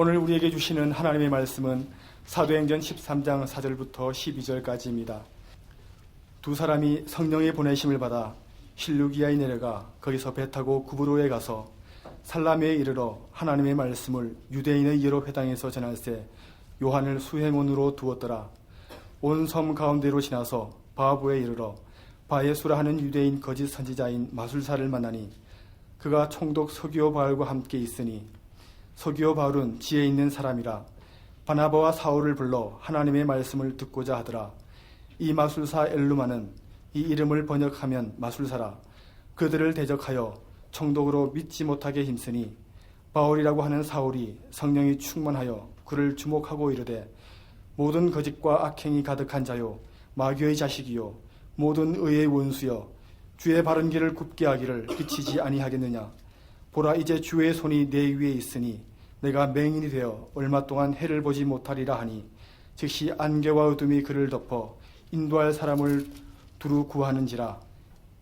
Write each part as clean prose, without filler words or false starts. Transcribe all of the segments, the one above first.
오늘 우리에게 주시는 하나님의 말씀은 사도행전 13장 4절부터 12절까지입니다. 두 사람이 성령의 보내심을 받아 실루기아에 내려가 거기서 배 타고 구브로에 가서 살라미에 이르러 하나님의 말씀을 유대인의 여러 회당에서 전할세 요한을 수행원으로 두었더라. 온 섬 가운데로 지나서 바부에 이르러 바예수라 하는 유대인 거짓 선지자인 마술사를 만나니 그가 총독 서기오 바울과 함께 있으니 서기오 바울은 지혜 있는 사람이라 바나바와 사울을 불러 하나님의 말씀을 듣고자 하더라. 이 마술사 엘루마는 이 이름을 번역하면 마술사라. 그들을 대적하여 총독으로 믿지 못하게 힘쓰니 바울이라고 하는 사울이 성령이 충만하여 그를 주목하고 이르되 모든 거짓과 악행이 가득한 자요 마귀의 자식이요 모든 의의 원수여 주의 바른 길을 굽게 하기를 비치지 아니하겠느냐. 보라, 이제 주의 손이 내 위에 있으니 내가 맹인이 되어 얼마 동안 해를 보지 못하리라 하니 즉시 안개와 어둠이 그를 덮어 인도할 사람을 두루 구하는지라.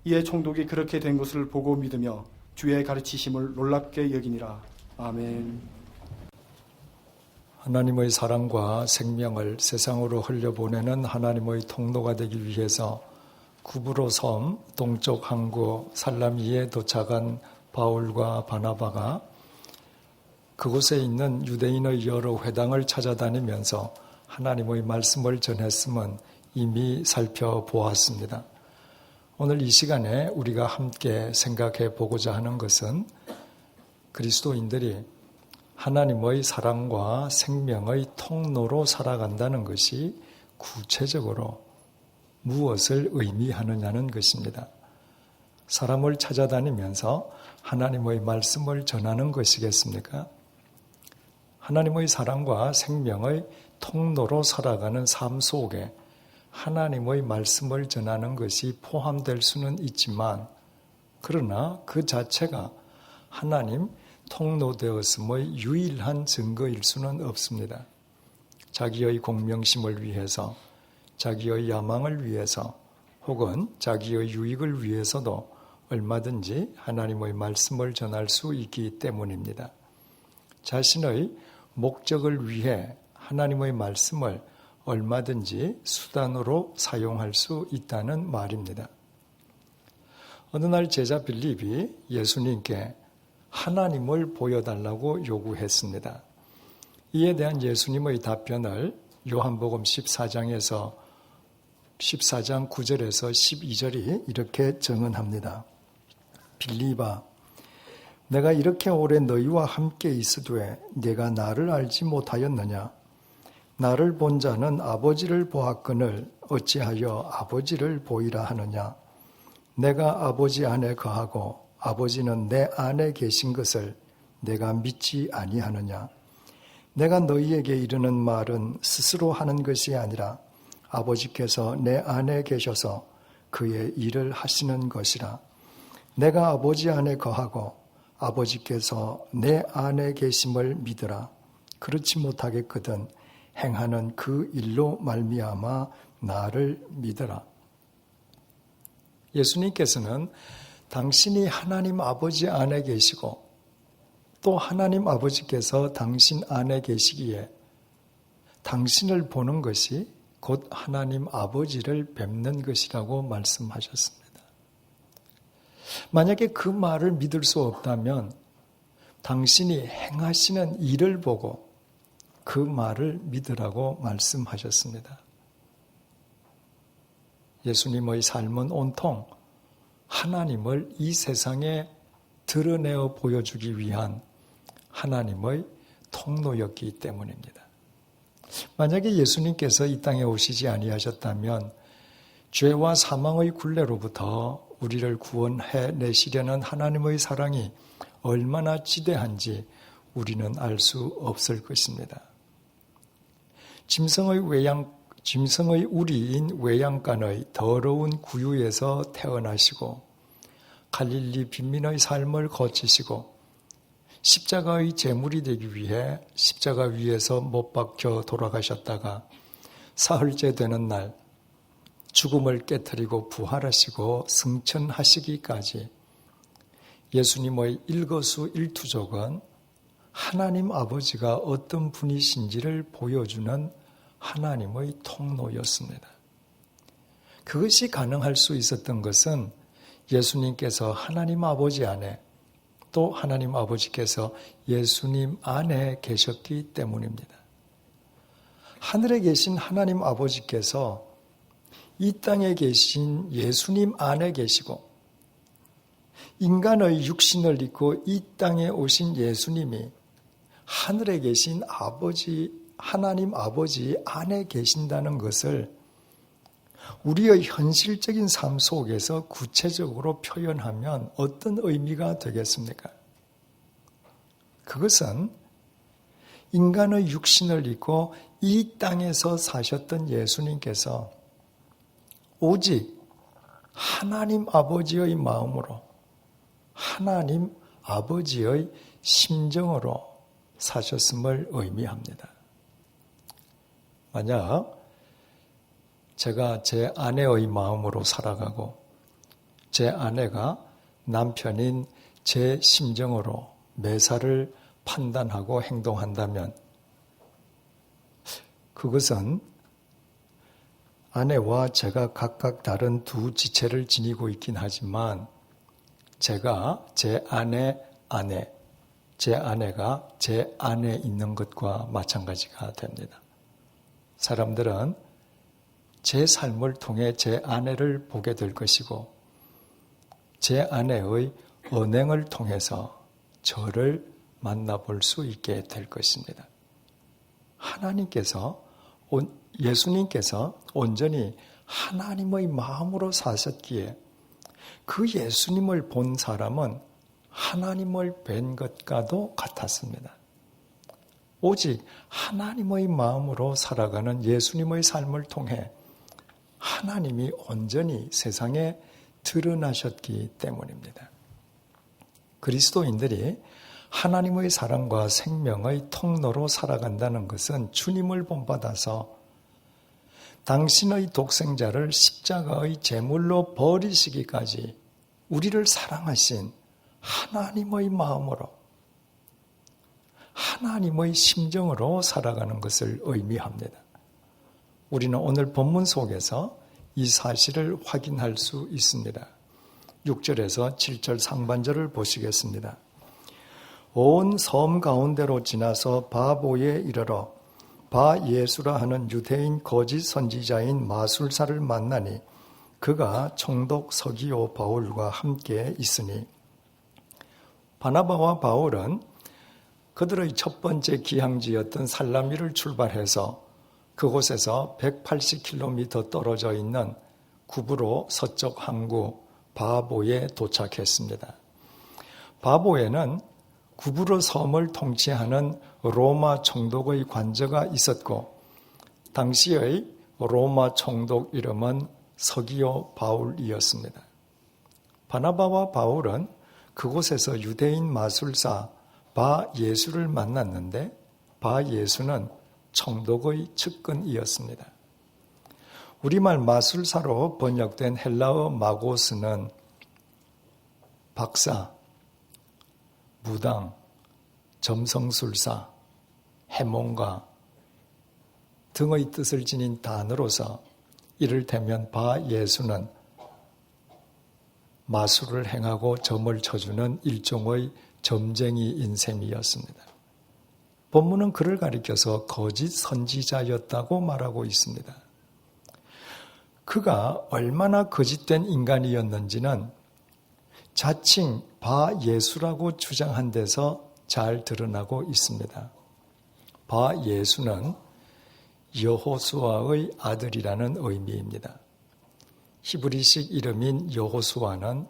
이에 총독이 그렇게 된 것을 보고 믿으며 주의 가르치심을 놀랍게 여기니라. 아멘. 하나님의 사랑과 생명을 세상으로 흘려보내는 하나님의 통로가 되기 위해서 구브로 섬 동쪽 항구 살라미에 도착한 바울과 바나바가 그곳에 있는 유대인의 여러 회당을 찾아다니면서 하나님의 말씀을 전했음은 이미 살펴보았습니다. 오늘 이 시간에 우리가 함께 생각해 보고자 하는 것은 그리스도인들이 하나님의 사랑과 생명의 통로로 살아간다는 것이 구체적으로 무엇을 의미하느냐는 것입니다. 사람을 찾아다니면서 하나님의 말씀을 전하는 것이겠습니까? 하나님의 사랑과 생명의 통로로 살아가는 삶 속에 하나님의 말씀을 전하는 것이 포함될 수는 있지만 그러나 그 자체가 하나님 통로되었음의 유일한 증거일 수는 없습니다. 자기의 공명심을 위해서, 자기의 야망을 위해서 혹은 자기의 유익을 위해서도 얼마든지 하나님의 말씀을 전할 수 있기 때문입니다. 자신의 목적을 위해 하나님의 말씀을 얼마든지 수단으로 사용할 수 있다는 말입니다. 어느 날 제자 빌립이 예수님께 하나님을 보여달라고 요구했습니다. 이에 대한 예수님의 답변을 요한복음 14장 9절에서 12절이 이렇게 증언합니다. 빌립아, 내가 이렇게 오래 너희와 함께 있으되 네가 나를 알지 못하였느냐? 나를 본 자는 아버지를 보았거늘 어찌하여 아버지를 보이라 하느냐? 내가 아버지 안에 거하고 아버지는 내 안에 계신 것을 내가 믿지 아니하느냐? 내가 너희에게 이르는 말은 스스로 하는 것이 아니라 아버지께서 내 안에 계셔서 그의 일을 하시는 것이라. 내가 아버지 안에 거하고 아버지께서 내 안에 계심을 믿으라. 그렇지 못하겠거든 행하는 그 일로 말미암아 나를 믿으라. 예수님께서는 당신이 하나님 아버지 안에 계시고 또 하나님 아버지께서 당신 안에 계시기에 당신을 보는 것이 곧 하나님 아버지를 뵙는 것이라고 말씀하셨습니다. 만약에 그 말을 믿을 수 없다면 당신이 행하시는 일을 보고 그 말을 믿으라고 말씀하셨습니다. 예수님의 삶은 온통 하나님을 이 세상에 드러내어 보여주기 위한 하나님의 통로였기 때문입니다. 만약에 예수님께서 이 땅에 오시지 아니하셨다면 죄와 사망의 굴레로부터 우리를 구원해 내시려는 하나님의 사랑이 얼마나 지대한지 우리는 알 수 없을 것입니다. 짐승의 우리인 외양간의 더러운 구유에서 태어나시고 갈릴리 빈민의 삶을 거치시고 십자가의 제물이 되기 위해 십자가 위에서 못 박혀 돌아가셨다가 사흘째 되는 날 죽음을 깨트리고 부활하시고 승천하시기까지 예수님의 일거수일투족은 하나님 아버지가 어떤 분이신지를 보여주는 하나님의 통로였습니다. 그것이 가능할 수 있었던 것은 예수님께서 하나님 아버지 안에, 또 하나님 아버지께서 예수님 안에 계셨기 때문입니다. 하늘에 계신 하나님 아버지께서 이 땅에 계신 예수님 안에 계시고, 인간의 육신을 입고 이 땅에 오신 예수님이 하늘에 계신 아버지, 하나님 아버지 안에 계신다는 것을 우리의 현실적인 삶 속에서 구체적으로 표현하면 어떤 의미가 되겠습니까? 그것은 인간의 육신을 입고 이 땅에서 사셨던 예수님께서 오직 하나님 아버지의 마음으로, 하나님 아버지의 심정으로 사셨음을 의미합니다. 만약 제가 제 아내의 마음으로 살아가고 제 아내가 남편인 제 심정으로 매사를 판단하고 행동한다면 그것은 아내와 제가 각각 다른 두 지체를 지니고 있긴 하지만 제가 제 아내 안에, 제 아내가 제 안에 있는 것과 마찬가지가 됩니다. 사람들은 제 삶을 통해 제 아내를 보게 될 것이고 제 아내의 언행을 통해서 저를 만나볼 수 있게 될 것입니다. 예수님께서 온전히 하나님의 마음으로 사셨기에 그 예수님을 본 사람은 하나님을 뵌 것과도 같았습니다. 오직 하나님의 마음으로 살아가는 예수님의 삶을 통해 하나님이 온전히 세상에 드러나셨기 때문입니다. 그리스도인들이 하나님의 사랑과 생명의 통로로 살아간다는 것은 주님을 본받아서 당신의 독생자를 십자가의 제물로 버리시기까지 우리를 사랑하신 하나님의 마음으로, 하나님의 심정으로 살아가는 것을 의미합니다. 우리는 오늘 본문 속에서 이 사실을 확인할 수 있습니다. 6절에서 7절 상반절을 보시겠습니다. 온 섬 가운데로 지나서 바보에 이르러 바 예수라 하는 유대인 거짓 선지자인 마술사를 만나니 그가 총독 서기오 바울과 함께 있으니, 바나바와 바울은 그들의 첫 번째 기항지였던 살라미를 출발해서 그곳에서 180km 떨어져 있는 구브로 서쪽 항구 바보에 도착했습니다. 바보에는 구브로 섬을 통치하는 로마 총독의 관저가 있었고 당시의 로마 총독 이름은 서기오 바울이었습니다. 바나바와 바울은 그곳에서 유대인 마술사 바 예수를 만났는데 바 예수는 총독의 측근이었습니다. 우리말 마술사로 번역된 헬라어 마고스는 박사, 무당, 점성술사, 해몽가 등의 뜻을 지닌 단어로서 이를테면 바 예수는 마술을 행하고 점을 쳐주는 일종의 점쟁이인 셈이었습니다. 본문은 그를 가리켜서 거짓 선지자였다고 말하고 있습니다. 그가 얼마나 거짓된 인간이었는지는 자칭 바 예수라고 주장한 데서 잘 드러나고 있습니다. 바 예수는 여호수아의 아들이라는 의미입니다. 히브리식 이름인 여호수아는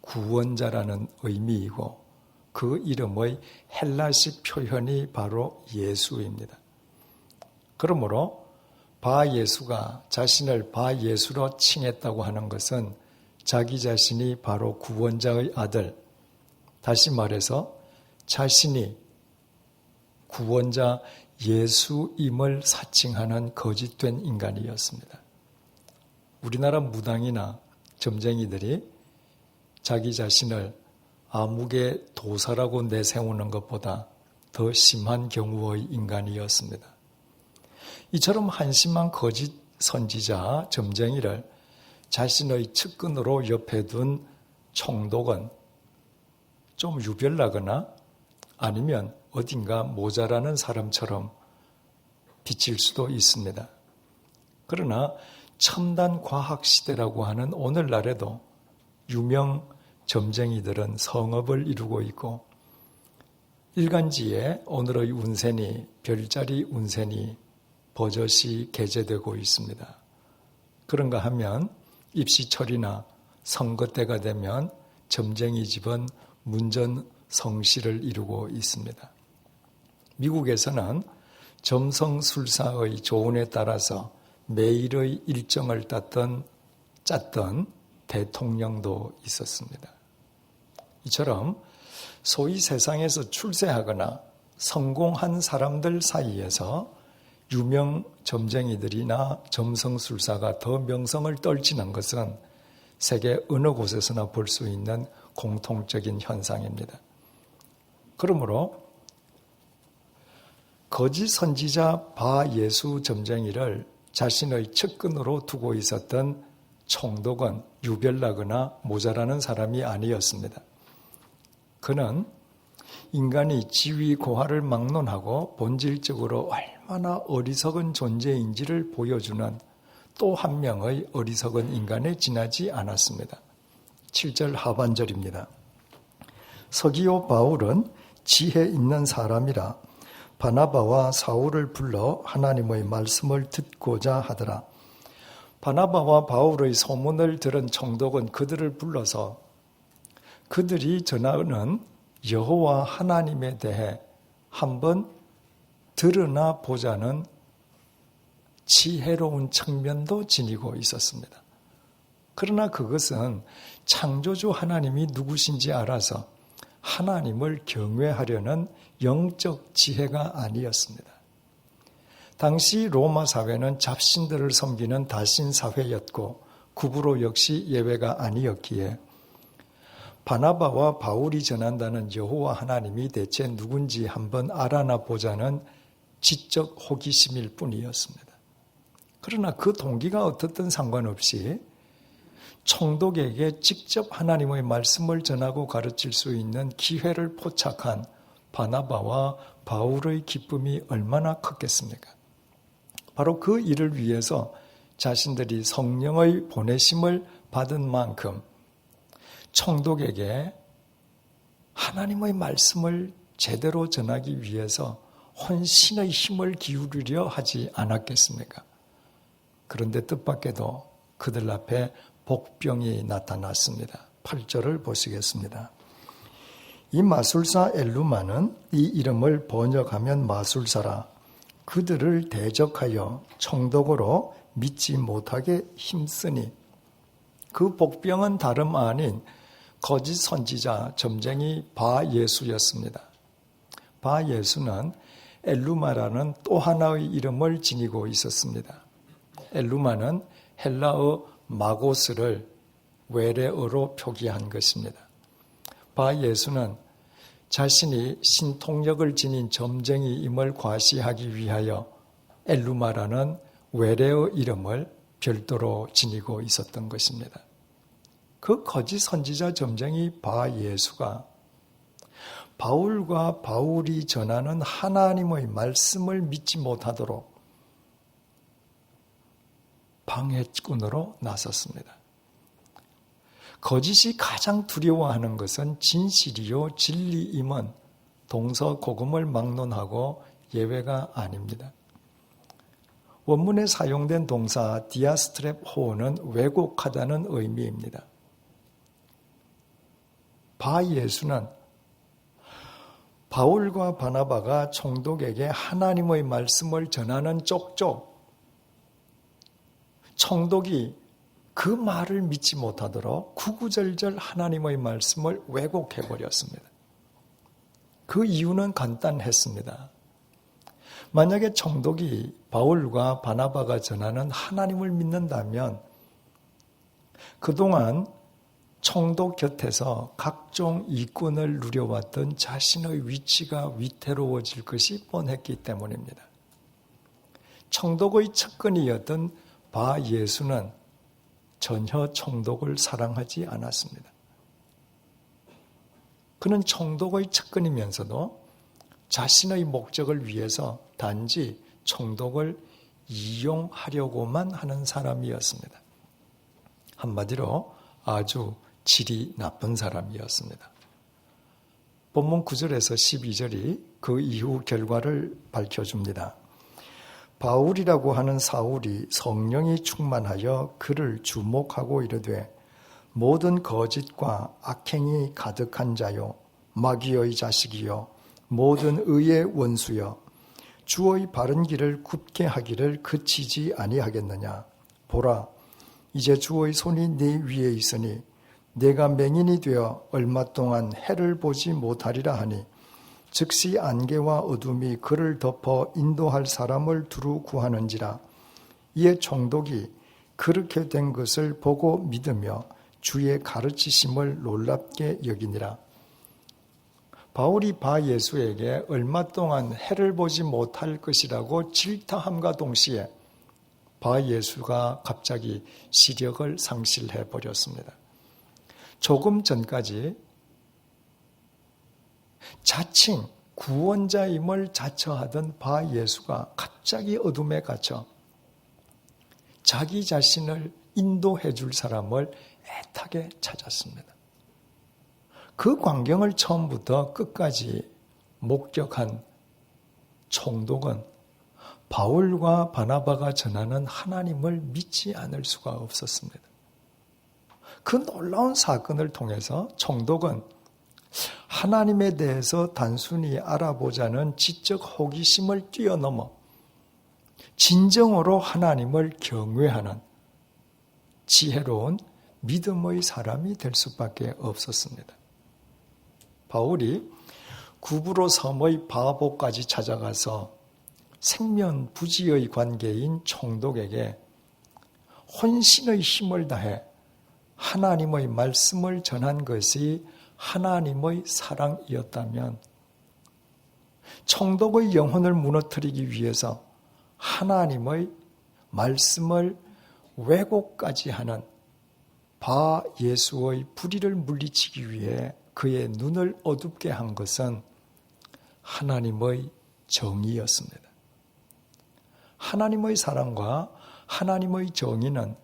구원자라는 의미이고 그 이름의 헬라식 표현이 바로 예수입니다. 그러므로 바 예수가 자신을 바 예수로 칭했다고 하는 것은 자기 자신이 바로 구원자의 아들, 다시 말해서 자신이 구원자 예수임을 사칭하는 거짓된 인간이었습니다. 우리나라 무당이나 점쟁이들이 자기 자신을 아무개 도사라고 내세우는 것보다 더 심한 경우의 인간이었습니다. 이처럼 한심한 거짓 선지자 점쟁이를 자신의 측근으로 옆에 둔 총독은 좀 유별나거나 아니면 어딘가 모자라는 사람처럼 비칠 수도 있습니다. 그러나 첨단 과학 시대라고 하는 오늘날에도 유명 점쟁이들은 성업을 이루고 있고 일간지에 오늘의 운세니 별자리 운세니 버젓이 게재되고 있습니다. 그런가 하면 입시철이나 선거 때가 되면 점쟁이 집은 문전성시를 이루고 있습니다. 미국에서는 점성술사의 조언에 따라서 매일의 일정을 짰던 대통령도 있었습니다. 이처럼 소위 세상에서 출세하거나 성공한 사람들 사이에서 유명 점쟁이들이나 점성술사가 더 명성을 떨치는 것은 세계 어느 곳에서나 볼 수 있는 공통적인 현상입니다. 그러므로 거짓 선지자 바예수 점쟁이를 자신의 측근으로 두고 있었던 총독은 유별나거나 모자라는 사람이 아니었습니다. 그는 인간이 지위 고하를 막론하고 본질적으로 얼마나 어리석은 존재인지를 보여주는 또 한 명의 어리석은 인간에 지나지 않았습니다. 7절 하반절입니다. 서기오 바울은 지혜 있는 사람이라 바나바와 사울을 불러 하나님의 말씀을 듣고자 하더라. 바나바와 바울의 소문을 들은 총독은 그들을 불러서 그들이 전하는 여호와 하나님에 대해 한번 들으나 보자는 지혜로운 측면도 지니고 있었습니다. 그러나 그것은 창조주 하나님이 누구신지 알아서 하나님을 경외하려는 영적 지혜가 아니었습니다. 당시 로마 사회는 잡신들을 섬기는 다신 사회였고 구브로 역시 예외가 아니었기에 바나바와 바울이 전한다는 여호와 하나님이 대체 누군지 한번 알아나 보자는 지적 호기심일 뿐이었습니다. 그러나 그 동기가 어떻든 상관없이 총독에게 직접 하나님의 말씀을 전하고 가르칠 수 있는 기회를 포착한 바나바와 바울의 기쁨이 얼마나 컸겠습니까? 바로 그 일을 위해서 자신들이 성령의 보내심을 받은 만큼 총독에게 하나님의 말씀을 제대로 전하기 위해서 혼신의 힘을 기울이려 하지 않았겠습니까? 그런데 뜻밖에도 그들 앞에 복병이 나타났습니다. 8절을 보시겠습니다. 이 마술사 엘루마는 이 이름을 번역하면 마술사라 그들을 대적하여 총독으로 믿지 못하게 힘쓰니 그 복병은 다름 아닌 거짓 선지자 점쟁이 바예수였습니다. 바예수는 엘루마라는 또 하나의 이름을 지니고 있었습니다. 엘루마는 헬라어 마고스를 외래어로 표기한 것입니다. 바예수는 자신이 신통력을 지닌 점쟁이임을 과시하기 위하여 엘루마라는 외래어 이름을 별도로 지니고 있었던 것입니다. 그 거짓 선지자 점쟁이 바예수가 바울과 바울이 전하는 하나님의 말씀을 믿지 못하도록 방해꾼으로 나섰습니다. 거짓이 가장 두려워하는 것은 진실이요 진리임은 동서고금을 막론하고 예외가 아닙니다. 원문에 사용된 동사 디아스트랩 호어는 왜곡하다는 의미입니다. 바예수는 바울과 바나바가 총독에게 하나님의 말씀을 전하는 쪽쪽 총독이 그 말을 믿지 못하도록 구구절절 하나님의 말씀을 왜곡해버렸습니다. 그 이유는 간단했습니다. 만약에 총독이 바울과 바나바가 전하는 하나님을 믿는다면 그동안 총독 곁에서 각종 이권을 누려왔던 자신의 위치가 위태로워질 것이 뻔했기 때문입니다. 총독의 측근이었던 바 예수는 전혀 총독을 사랑하지 않았습니다. 그는 총독의 측근이면서도 자신의 목적을 위해서 단지 총독을 이용하려고만 하는 사람이었습니다. 한마디로 아주 질이 나쁜 사람이었습니다. 본문 9절에서 12절이 그 이후 결과를 밝혀줍니다. 바울이라고 하는 사울이 성령이 충만하여 그를 주목하고 이르되 모든 거짓과 악행이 가득한 자요 마귀의 자식이요 모든 의의 원수여 주의 바른 길을 굽게 하기를 그치지 아니하겠느냐. 보라 이제 주의 손이 네 위에 있으니 내가 맹인이 되어 얼마 동안 해를 보지 못하리라 하니 즉시 안개와 어둠이 그를 덮어 인도할 사람을 두루 구하는지라. 이에 총독이 그렇게 된 것을 보고 믿으며 주의 가르치심을 놀랍게 여기니라. 바울이 바 예수에게 얼마 동안 해를 보지 못할 것이라고 질타함과 동시에 바 예수가 갑자기 시력을 상실해 버렸습니다. 조금 전까지 자칭 구원자임을 자처하던 바 예수가 갑자기 어둠에 갇혀 자기 자신을 인도해 줄 사람을 애타게 찾았습니다. 그 광경을 처음부터 끝까지 목격한 총독은 바울과 바나바가 전하는 하나님을 믿지 않을 수가 없었습니다. 그 놀라운 사건을 통해서 총독은 하나님에 대해서 단순히 알아보자는 지적 호기심을 뛰어넘어 진정으로 하나님을 경외하는 지혜로운 믿음의 사람이 될 수밖에 없었습니다. 바울이 구브로 섬의 바보까지 찾아가서 생면부지의 관계인 총독에게 혼신의 힘을 다해 하나님의 말씀을 전한 것이 하나님의 사랑이었다면 총독의 영혼을 무너뜨리기 위해서 하나님의 말씀을 왜곡까지 하는 바 예수의 불의를 물리치기 위해 그의 눈을 어둡게 한 것은 하나님의 정의였습니다. 하나님의 사랑과 하나님의 정의는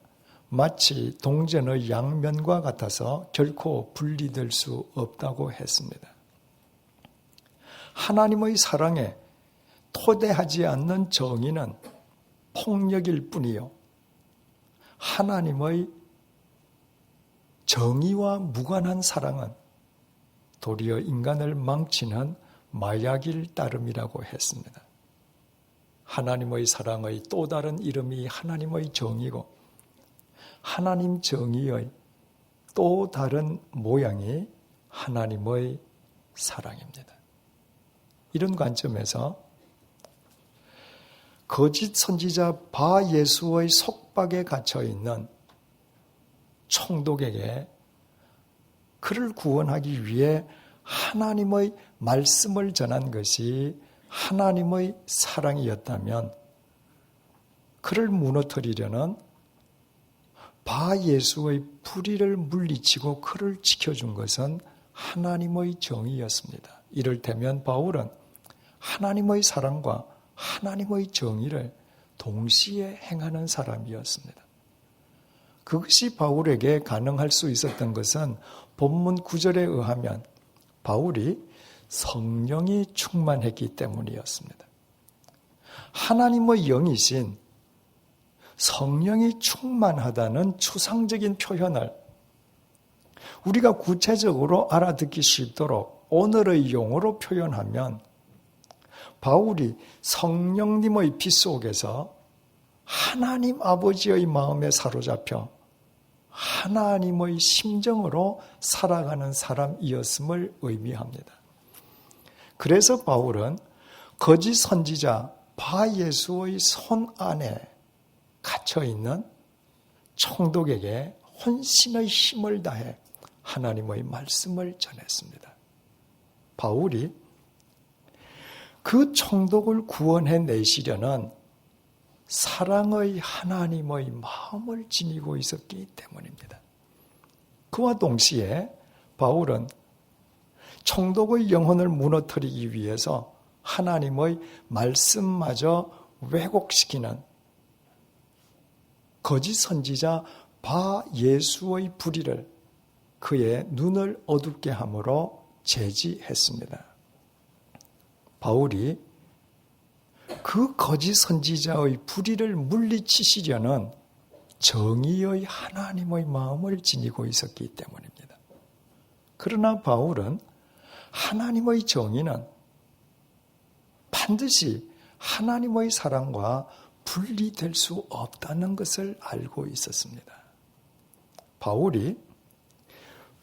마치 동전의 양면과 같아서 결코 분리될 수 없다고 했습니다. 하나님의 사랑에 토대하지 않는 정의는 폭력일 뿐이요. 하나님의 정의와 무관한 사랑은 도리어 인간을 망치는 마약일 따름이라고 했습니다. 하나님의 사랑의 또 다른 이름이 하나님의 정의고 하나님 정의의 또 다른 모양이 하나님의 사랑입니다. 이런 관점에서 거짓 선지자 바 예수의 속박에 갇혀 있는 총독에게 그를 구원하기 위해 하나님의 말씀을 전한 것이 하나님의 사랑이었다면 그를 무너뜨리려는 바 예수의 불의를 물리치고 그를 지켜준 것은 하나님의 정의였습니다. 이를테면 바울은 하나님의 사랑과 하나님의 정의를 동시에 행하는 사람이었습니다. 그것이 바울에게 가능할 수 있었던 것은 본문 9절에 의하면 바울이 성령이 충만했기 때문이었습니다. 하나님의 영이신 성령이 충만하다는 추상적인 표현을 우리가 구체적으로 알아듣기 쉽도록 오늘의 용어로 표현하면 바울이 성령님의 빛 속에서 하나님 아버지의 마음에 사로잡혀 하나님의 심정으로 살아가는 사람이었음을 의미합니다. 그래서 바울은 거짓 선지자 바 예수의 손 안에 갇혀있는 총독에게 혼신의 힘을 다해 하나님의 말씀을 전했습니다. 바울이 그 총독을 구원해 내시려는 사랑의 하나님의 마음을 지니고 있었기 때문입니다. 그와 동시에 바울은 총독의 영혼을 무너뜨리기 위해서 하나님의 말씀마저 왜곡시키는 거짓 선지자 바 예수의 불의를 그의 눈을 어둡게 함으로 제지했습니다. 바울이 그 거짓 선지자의 불의를 물리치시려는 정의의 하나님의 마음을 지니고 있었기 때문입니다. 그러나 바울은 하나님의 정의는 반드시 하나님의 사랑과 분리될 수 없다는 것을 알고 있었습니다. 바울이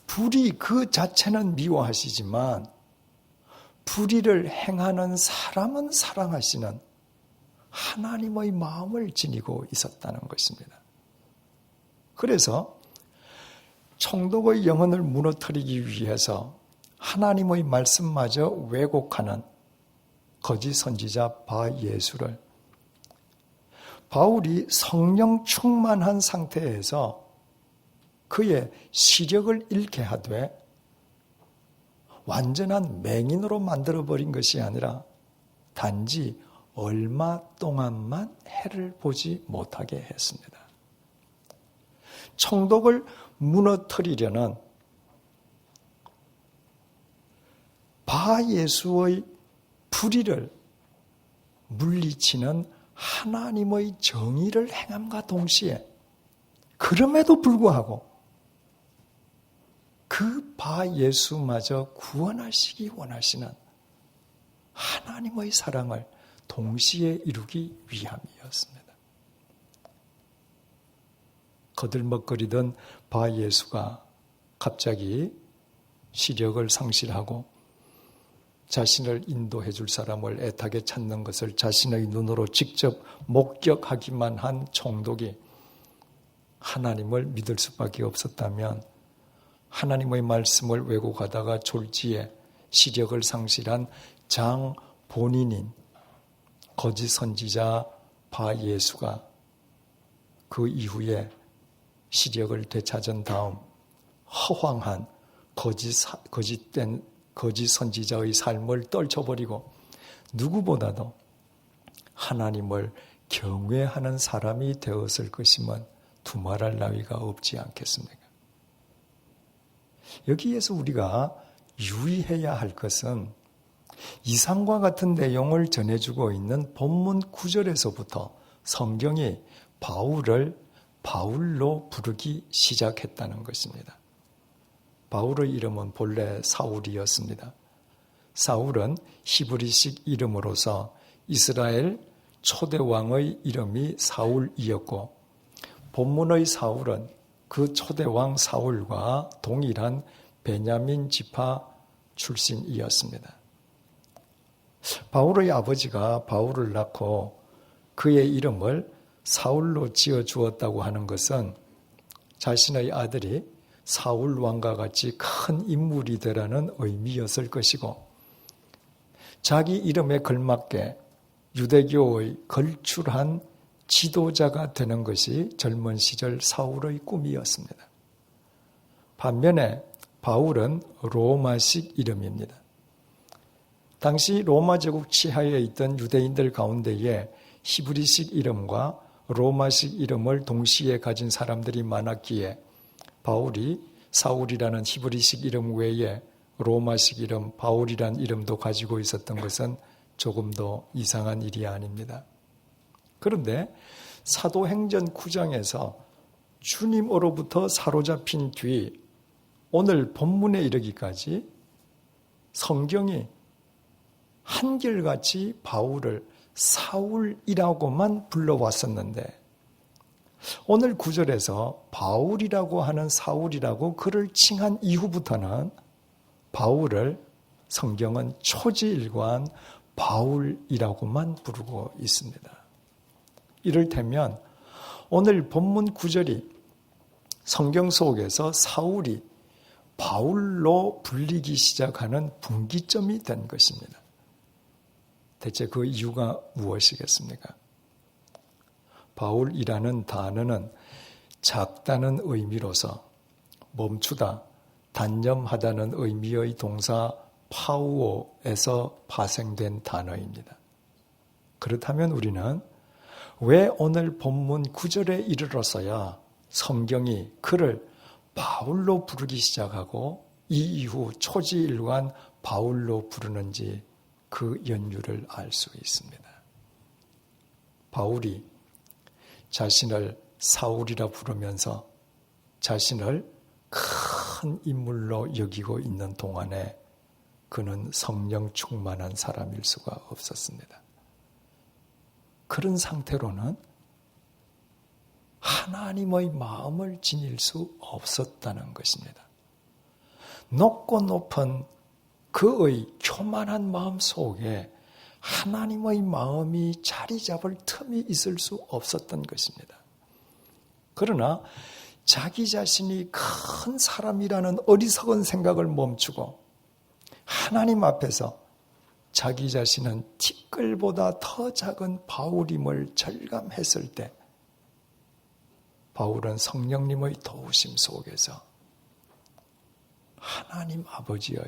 불의 그 자체는 미워하시지만 불의를 행하는 사람은 사랑하시는 하나님의 마음을 지니고 있었다는 것입니다. 그래서 총독의 영혼을 무너뜨리기 위해서 하나님의 말씀마저 왜곡하는 거짓 선지자 바 예수를 바울이 성령 충만한 상태에서 그의 시력을 잃게 하되 완전한 맹인으로 만들어버린 것이 아니라 단지 얼마 동안만 해를 보지 못하게 했습니다. 총독을 무너뜨리려는 바 예수의 불의를 물리치는 하나님의 정의를 행함과 동시에 그럼에도 불구하고 그 바 예수마저 구원하시기 원하시는 하나님의 사랑을 동시에 이루기 위함이었습니다. 거들먹거리던 바 예수가 갑자기 시력을 상실하고 자신을 인도해 줄 사람을 애타게 찾는 것을 자신의 눈으로 직접 목격하기만 한 총독이 하나님을 믿을 수밖에 없었다면 하나님의 말씀을 왜곡하다가 졸지에 시력을 상실한 장 본인인 거짓 선지자 바 예수가 그 이후에 시력을 되찾은 다음 허황한 거짓된 거짓 선지자의 삶을 떨쳐버리고 누구보다도 하나님을 경외하는 사람이 되었을 것임은 두말할 나위가 없지 않겠습니까? 여기에서 우리가 유의해야 할 것은 이상과 같은 내용을 전해주고 있는 본문 9절에서부터 성경이 바울을 바울로 부르기 시작했다는 것입니다. 바울의 이름은 본래 사울이었습니다. 사울은 히브리식 이름으로서 이스라엘 초대왕의 이름이 사울이었고 본문의 사울은 그 초대왕 사울과 동일한 베냐민 지파 출신이었습니다. 바울의 아버지가 바울을 낳고 그의 이름을 사울로 지어주었다고 하는 것은 자신의 아들이 사울 왕과 같이 큰 인물이 되라는 의미였을 것이고 자기 이름에 걸맞게 유대교의 걸출한 지도자가 되는 것이 젊은 시절 사울의 꿈이었습니다. 반면에 바울은 로마식 이름입니다. 당시 로마 제국 치하에 있던 유대인들 가운데에 히브리식 이름과 로마식 이름을 동시에 가진 사람들이 많았기에 바울이 사울이라는 히브리식 이름 외에 로마식 이름 바울이라는 이름도 가지고 있었던 것은 조금 더 이상한 일이 아닙니다. 그런데 사도행전 9장에서 주님으로부터 사로잡힌 뒤 오늘 본문에 이르기까지 성경이 한결같이 바울을 사울이라고만 불러왔었는데 오늘 9절에서 바울이라고 하는 사울이라고 그를 칭한 이후부터는 바울을 성경은 초지일관 바울이라고만 부르고 있습니다. 이를테면 오늘 본문 9절이 성경 속에서 사울이 바울로 불리기 시작하는 분기점이 된 것입니다. 대체 그 이유가 무엇이겠습니까? 바울이라는 단어는 작다는 의미로서 멈추다, 단념하다는 의미의 동사 파우오에서 파생된 단어입니다. 그렇다면 우리는 왜 오늘 본문 9절에 이르러서야 성경이 그를 바울로 부르기 시작하고 이 이후 초지일관 바울로 부르는지 그 연유를 알 수 있습니다. 바울이 자신을 사울이라 부르면서 자신을 큰 인물로 여기고 있는 동안에 그는 성령 충만한 사람일 수가 없었습니다. 그런 상태로는 하나님의 마음을 지닐 수 없었다는 것입니다. 높고 높은 그의 교만한 마음 속에 하나님의 마음이 자리 잡을 틈이 있을 수 없었던 것입니다. 그러나 자기 자신이 큰 사람이라는 어리석은 생각을 멈추고 하나님 앞에서 자기 자신은 티끌보다 더 작은 바울임을 절감했을 때 바울은 성령님의 도우심 속에서 하나님 아버지의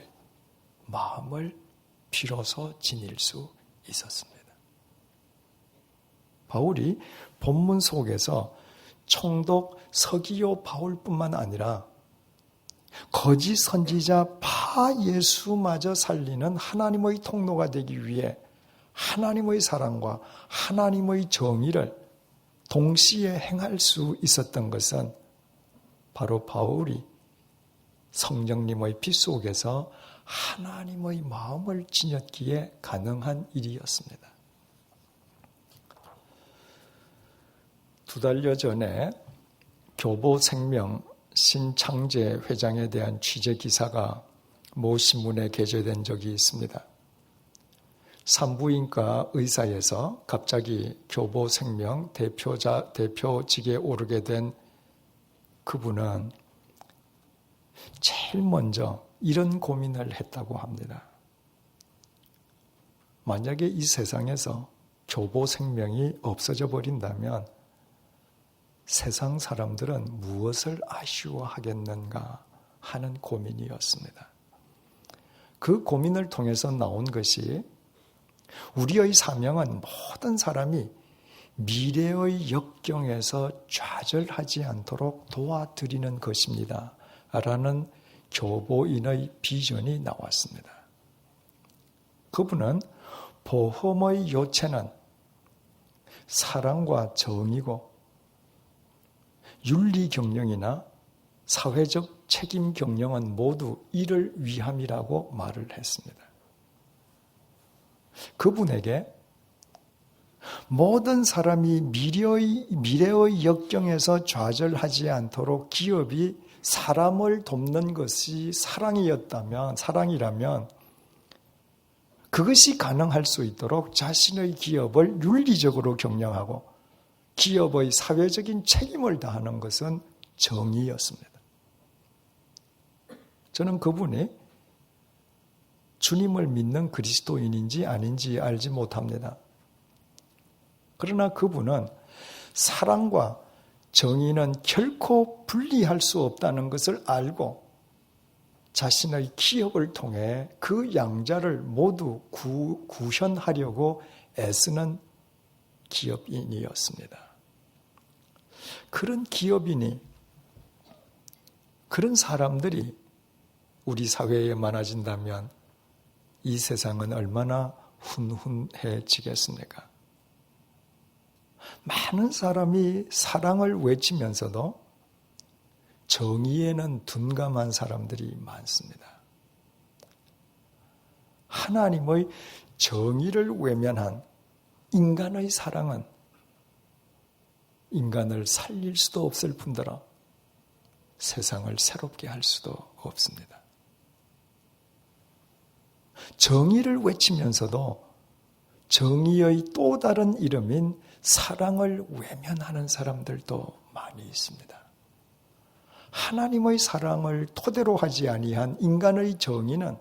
마음을 비로소 지닐 수 있었습니다. 바울이 본문 속에서 총독 서기오 바울뿐만 아니라 거짓 선지자 바 예수마저 살리는 하나님의 통로가 되기 위해 하나님의 사랑과 하나님의 정의를 동시에 행할 수 있었던 것은 바로 바울이 성령님의 빛 속에서 하나님의 마음을 지녔기에 가능한 일이었습니다. 2달여 전에 교보생명 신창재 회장에 대한 취재 기사가 모 신문에 게재된 적이 있습니다. 산부인과 의사에서 갑자기 교보생명 대표직에 오르게 된 그분은 제일 먼저 이런 고민을 했다고 합니다. 만약에 이 세상에서 교보생명이 없어져 버린다면 세상 사람들은 무엇을 아쉬워하겠는가 하는 고민이었습니다. 그 고민을 통해서 나온 것이 우리의 사명은 모든 사람이 미래의 역경에서 좌절하지 않도록 도와드리는 것입니다. 라는 교보인의 비전이 나왔습니다. 그분은 보험의 요체는 사랑과 정의고 윤리 경영이나 사회적 책임 경영은 모두 이를 위함이라고 말을 했습니다. 그분에게 모든 사람이 미래의 역경에서 좌절하지 않도록 기업이 사람을 돕는 것이 사랑이라면 그것이 가능할 수 있도록 자신의 기업을 윤리적으로 경영하고 기업의 사회적인 책임을 다하는 것은 정의였습니다. 저는 그분이 주님을 믿는 그리스도인인지 아닌지 알지 못합니다. 그러나 그분은 사랑과 정의는 결코 분리할 수 없다는 것을 알고 자신의 기업을 통해 그 양자를 모두 구현하려고 애쓰는 기업인이었습니다. 그런 기업인이, 그런 사람들이 우리 사회에 많아진다면 이 세상은 얼마나 훈훈해지겠습니까? 많은 사람이 사랑을 외치면서도 정의에는 둔감한 사람들이 많습니다. 하나님의 정의를 외면한 인간의 사랑은 인간을 살릴 수도 없을 뿐더러 세상을 새롭게 할 수도 없습니다. 정의를 외치면서도 정의의 또 다른 이름인 사랑을 외면하는 사람들도 많이 있습니다. 하나님의 사랑을 토대로 하지 아니한 인간의 정의는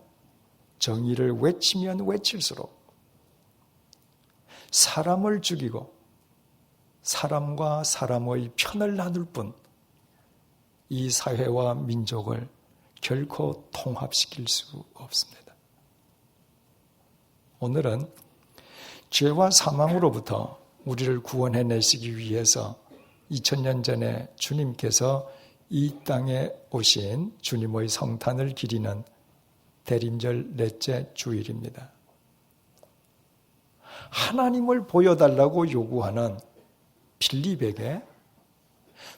정의를 외치면 외칠수록 사람을 죽이고 사람과 사람의 편을 나눌 뿐 이 사회와 민족을 결코 통합시킬 수 없습니다. 오늘은 죄와 사망으로부터 우리를 구원해내시기 위해서 2000년 전에 주님께서 이 땅에 오신 주님의 성탄을 기리는 대림절 넷째 주일입니다. 하나님을 보여달라고 요구하는 빌립에게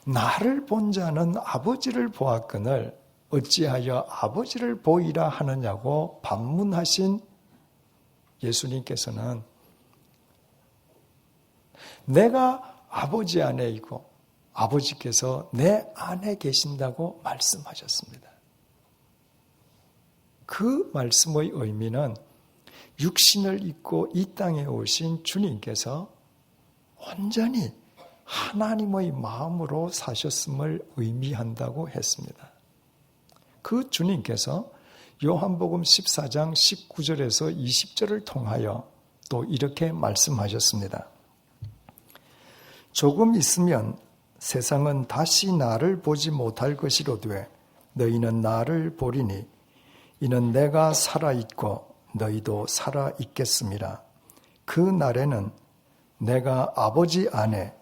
나를 본 자는 아버지를 보았거늘 어찌하여 아버지를 보이라 하느냐고 반문하신 예수님께서는 내가 아버지 안에 있고 아버지께서 내 안에 계신다고 말씀하셨습니다. 그 말씀의 의미는 육신을 입고 이 땅에 오신 주님께서 온전히 하나님의 마음으로 사셨음을 의미한다고 했습니다. 그 주님께서 요한복음 14장 19절에서 20절을 통하여 또 이렇게 말씀하셨습니다. 조금 있으면 세상은 다시 나를 보지 못할 것이로되 너희는 나를 보리니 이는 내가 살아있고 너희도 살아있겠음이라. 그 날에는 내가 아버지 안에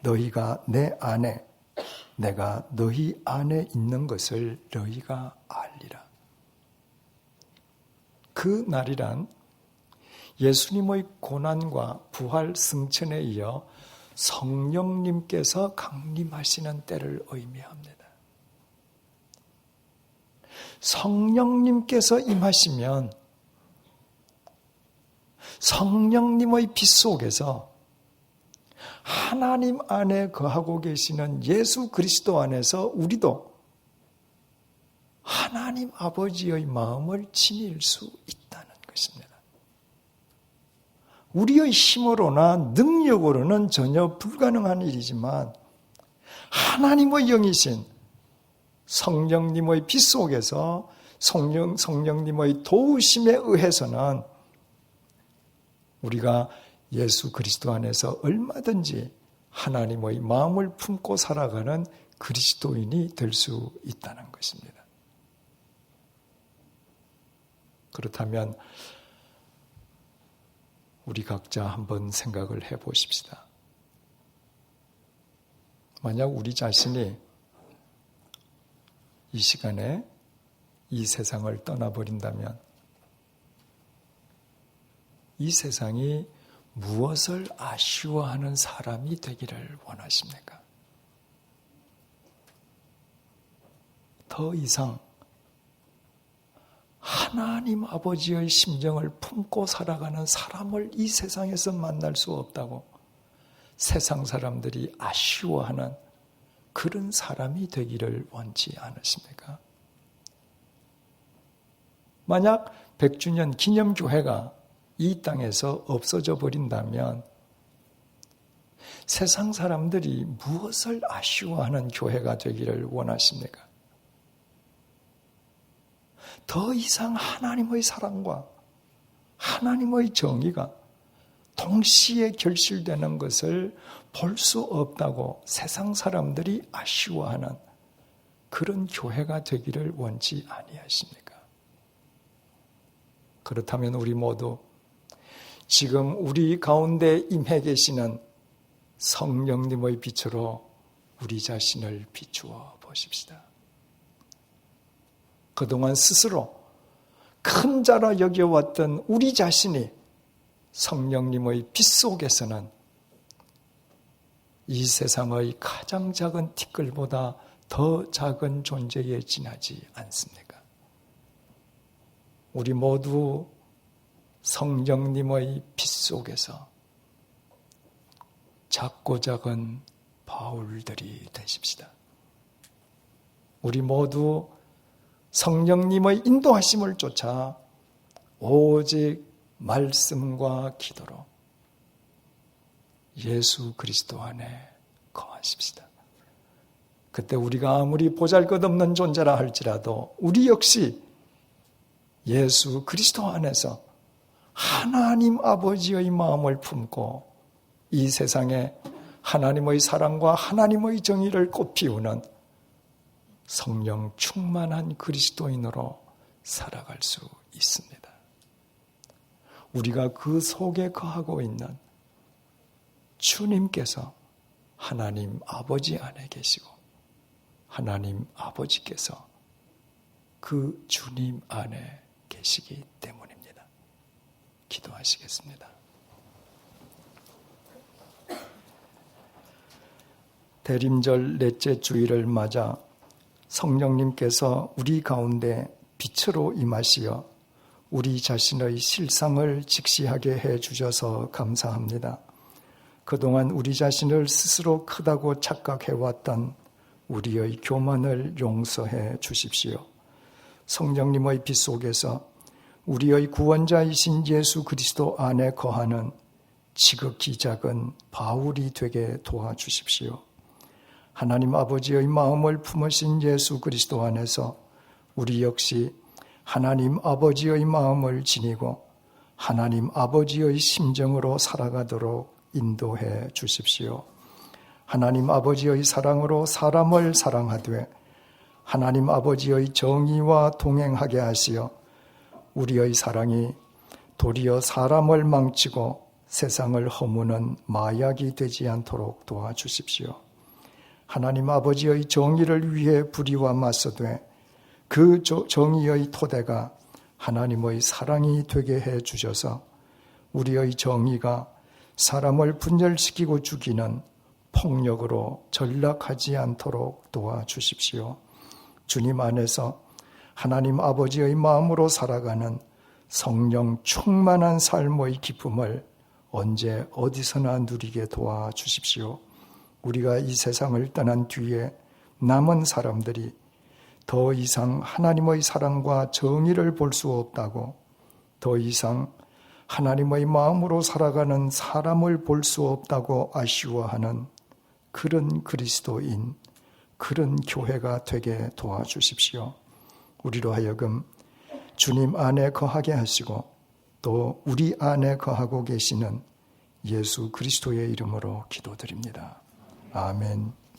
너희가 내 안에 내가 너희 안에 있는 것을 너희가 알리라. 그 날이란 예수님의 고난과 부활 승천에 이어 성령님께서 강림하시는 때를 의미합니다. 성령님께서 임하시면 성령님의 빛 속에서 하나님 안에 거하고 계시는 예수 그리스도 안에서 우리도 하나님 아버지의 마음을 지닐 수 있다는 것입니다. 우리의 힘으로나 능력으로는 전혀 불가능한 일이지만 하나님의 영이신 성령님의 빛 속에서 성령님의 도우심에 의해서는 우리가 예수 그리스도 안에서 얼마든지 하나님의 마음을 품고 살아가는 그리스도인이 될 수 있다는 것입니다. 그렇다면 우리 각자 한번 생각을 해보십시다. 만약 우리 자신이 이 시간에 이 세상을 떠나버린다면 이 세상이 무엇을 아쉬워하는 사람이 되기를 원하십니까? 더 이상 하나님 아버지의 심정을 품고 살아가는 사람을 이 세상에서 만날 수 없다고 세상 사람들이 아쉬워하는 그런 사람이 되기를 원치 않으십니까? 만약 100주년 기념교회가 이 땅에서 없어져 버린다면 세상 사람들이 무엇을 아쉬워하는 교회가 되기를 원하십니까? 더 이상 하나님의 사랑과 하나님의 정의가 동시에 결실되는 것을 볼 수 없다고 세상 사람들이 아쉬워하는 그런 교회가 되기를 원치 아니하십니까? 그렇다면 우리 모두 지금 우리 가운데 임해 계시는 성령님의 빛으로 우리 자신을 비추어 보십시다. 그동안 스스로 큰 자라 여겨왔던 우리 자신이 성령님의 빛 속에서는 이 세상의 가장 작은 티끌보다 더 작은 존재에 지나지 않습니까? 우리 모두 성령님의 빛 속에서 작고 작은 바울들이 되십시다. 우리 모두 성령님의 인도하심을 쫓아 오직 말씀과 기도로 예수 그리스도 안에 거하십시다. 그때 우리가 아무리 보잘것없는 존재라 할지라도 우리 역시 예수 그리스도 안에서 하나님 아버지의 마음을 품고 이 세상에 하나님의 사랑과 하나님의 정의를 꽃피우는 성령 충만한 그리스도인으로 살아갈 수 있습니다. 우리가 그 속에 거하고 있는 주님께서 하나님 아버지 안에 계시고 하나님 아버지께서 그 주님 안에 계시기 때문입니다. 기도하시겠습니다. 대림절 넷째 주일을 맞아 성령님께서 우리 가운데 빛으로 임하시어 우리 자신의 실상을 직시하게 해 주셔서 감사합니다. 그동안 우리 자신을 스스로 크다고 착각해왔던 우리의 교만을 용서해 주십시오. 성령님의 빛 속에서 우리의 구원자이신 예수 그리스도 안에 거하는 지극히 작은 바울이 되게 도와주십시오. 하나님 아버지의 마음을 품으신 예수 그리스도 안에서 우리 역시 하나님 아버지의 마음을 지니고 하나님 아버지의 심정으로 살아가도록 인도해 주십시오. 하나님 아버지의 사랑으로 사람을 사랑하되 하나님 아버지의 정의와 동행하게 하시어 우리의 사랑이 도리어 사람을 망치고 세상을 허무는 마약이 되지 않도록 도와주십시오. 하나님 아버지의 정의를 위해 불의와 맞서되 그 정의의 토대가 하나님의 사랑이 되게 해 주셔서 우리의 정의가 사람을 분열시키고 죽이는 폭력으로 전락하지 않도록 도와주십시오. 주님 안에서 하나님 아버지의 마음으로 살아가는 성령 충만한 삶의 기쁨을 언제 어디서나 누리게 도와주십시오. 우리가 이 세상을 떠난 뒤에 남은 사람들이 더 이상 하나님의 사랑과 정의를 볼 수 없다고, 더 이상 하나님의 마음으로 살아가는 사람을 볼 수 없다고 아쉬워하는 그런 그리스도인, 그런 교회가 되게 도와주십시오. 우리로 하여금 주님 안에 거하게 하시고 또 우리 안에 거하고 계시는 예수 그리스도의 이름으로 기도드립니다. 아멘.